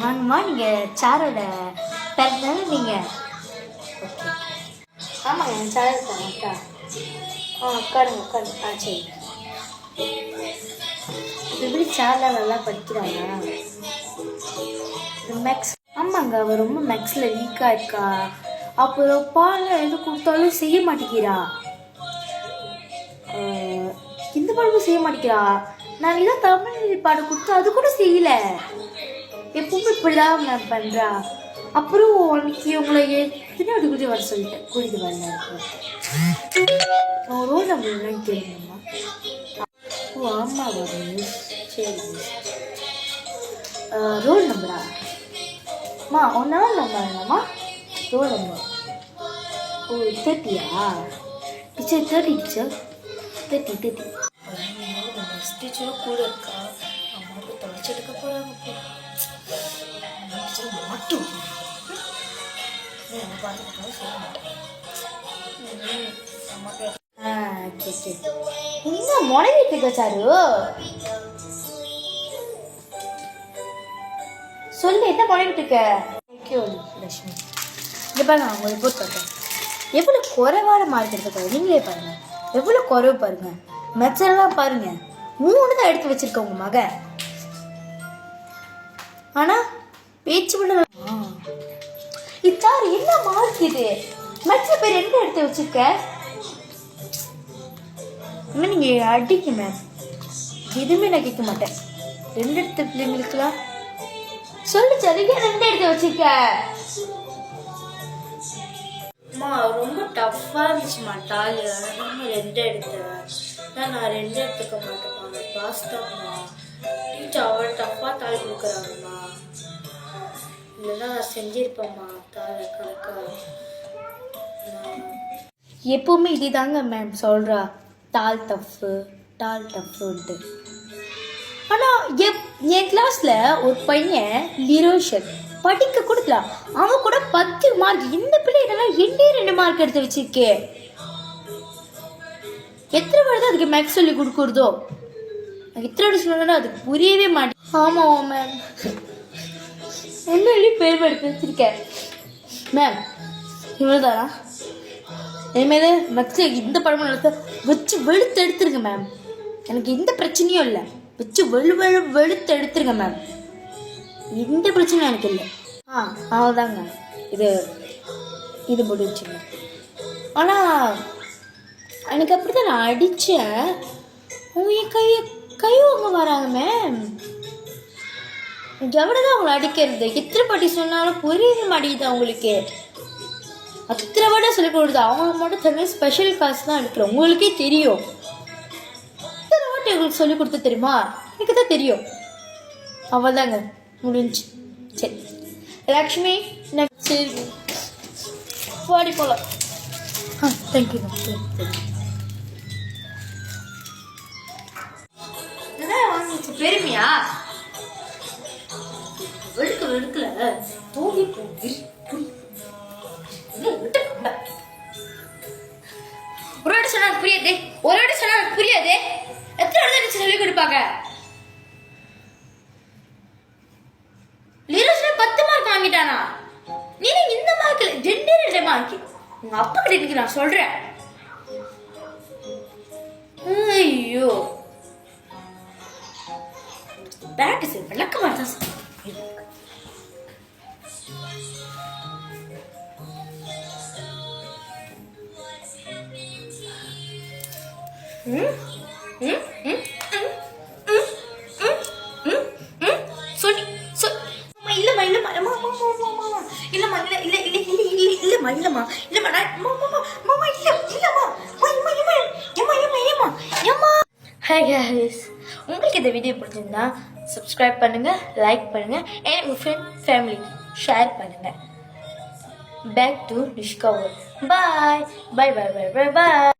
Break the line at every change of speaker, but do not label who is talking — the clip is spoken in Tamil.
வாங்கம்மா, நீங்கள் சாரோட பிறந்தாலும் நீங்கள். ஓகே, ஆமாங்க, என் சார் இருக்காங்க அக்கா. உட்காருங்க உட்காருங்க. சரி. எப்படி சார்லாம் நல்லா படிக்கிறாங்க? மேக்ஸ். ஆமாங்க, அவள் ரொம்ப மேக்ஸில் வீக்காக இருக்கா. அப்புறம் பாடம் எது கொடுத்தாலும் செய்ய மாட்டேங்கிறா. இந்த பாடமும் செய்ய மாட்டேங்கிறா. நான் இதான் தமிழ் பாடம் கொடுத்தா அது கூட செய்யல. எப்பவுமே இப்படிதான் மேம் பண்றா. அப்புறம் அன்னைக்கு உங்களை எத்தனை அப்படி கூட்டி வர சொல்லிட்டேன். கூட்டிட்டு வரல. ரோல் நம்பர் என்னன்னு கேளுங்கம்மா. ஓ ஆமா வரும். சரி, ரோல் நம்பரா? அம்மா ஒன்றாம் நம்பர்மா. ரோல் நம்பர் ஓ 30யா? Teacher 30 teacher 30. டீச்சரும் கூட இருக்கா. அம்மாவுக்கு தொலைச்சி எடுக்க போகிறாங்க. மாட்டோம் என்ன முடங்கிட்டு இருக்க சாரு? சொல்லு, என்ன முடங்கிட்டு இருக்க? லட்சுமி, இந்த பாருங்க, அவங்க ரிப்போர்ட் பண்ணுறேன். எவ்வளோ குறைவான மார்க் எடுத்துக்காரு. நீங்களே பாருங்க, எவ்வளோ குறைவு பாருங்க. மெச்சரெல்லாம் பாருங்க, 3 தான் எடுத்து வச்சிருக்க உங்க மகன். ஆனா பேச்சு பண்ண இத்தாரு என்ன மார்க் இது? மெட்ஸ் பேர் என்ன எடுத்து வச்சிருக்க? இன்னும் நீங்க அடிக்க மேம், எதுவுமே நான் கேட்க மாட்டேன். 2 எடுத்த பிள்ளைங்களுக்குலாம் சொல்லு சரியா. 2 எடுத்து வச்சிருக்க. அம்மா ரொம்ப டஃப்பா இருந்துச்சுமா டால். அதனால 2 எடுத்தேன். நான் 2 எடுத்துக்க மாட்டேம்மா. பாஸ் தான்மா. டீச்சர் அவ்வளோ டஃப்பா தாள் கொடுக்குறாங்கம்மா. இல்லைன்னா நான் செஞ்சிருப்பேம்மா தாள் கணக்கா. எப்பவுமே இதுதாங்க மேம் சொல்கிறா, தாள் டஃப்ன்ட்டு. ஆனால் என் கிளாஸில் ஒரு பையன் லிரோஷன் படிக்க கொடுக்கலாம். அவன் கூட 10 மார்க். இந்த பிள்ளைகிட்டலாம் 2 மார்க் எடுத்து வச்சிருக்கே. எத்தனை வருது அதுக்கு மேக்ஸ் சொல்லி கொடுக்குறதோ? இத்தனை சொன்னா அதுக்கு புரியவே மாட்டேன். ஆமாம் மேம், ஒன்றும் பேர் எடுத்து வச்சிருக்கேன் மேம். இவ்வளோதானா? இனிமேல் மேக்ஸ் இந்த படமும் நடத்த வச்சு வெளுத்து எடுத்துருங்க மேம். எனக்கு எந்த பிரச்சனையும் இல்லை. வச்சு வெளுத்து எடுத்துருங்க மேம். எந்த பிரச்சனையும் எனக்கு இல்லை. அவ்வளோதாங்க, இது முடிச்சுங்க. ஆனால் எனக்கு அப்படி தான் நான் அடித்தேன். உங்க கை வாங்க வராங்க மேம். எவ்வளோதான் அவங்கள அடிக்கிறது? எத்தனை பாட்டி சொன்னாலும் புரிய மாட்டேங்குது அவங்களுக்கு. அத்தனை வாட சொல்லிக் கொடுக்குது. அவங்க மட்டும் தனியாக ஸ்பெஷல் கிளாஸ் தான் எடுக்கிறோம். உங்களுக்கே தெரியும். எத்தனை வாட்டி உங்களுக்கு சொல்லிக் கொடுத்து தெரியுமா? எனக்கு தான் தெரியும். அவ்வளோதாங்க, முடிஞ்சு. சரி லக்ஷ்மி, சரி பாடி போகலாம். Thank you ma'am. பெருமையா வெடுக்கல தூங்கி போய் ஒரு வாட்டி சொன்னா புரியாது. ஒரு வாட்டி சொன்னா புரியாது. எத்தனை வாட்டி சொல்லி கொடுப்பாங்க? லிரோஸ்ல 10 மார்க் வாங்கிட்டானா? நீ இந்த மார்க்ல 2 மார்க். உங்க அப்பா கிட்ட இன்னைக்கு நான் சொல்றேன். ஐயோ பேட் சார் விளக்க மாட்டா சார். உங்களுக்கு இந்த வீடியோ பிடிச்சிருந்தா சப்ஸ்கிரைப் பண்ணுங்க, லைக் பண்ணுங்க, and உங்க ஃப்ரெண்ட் ஃபேமிலி ஷேர் பண்ணுங்க. Back to discover. Bye bye bye bye bye bye.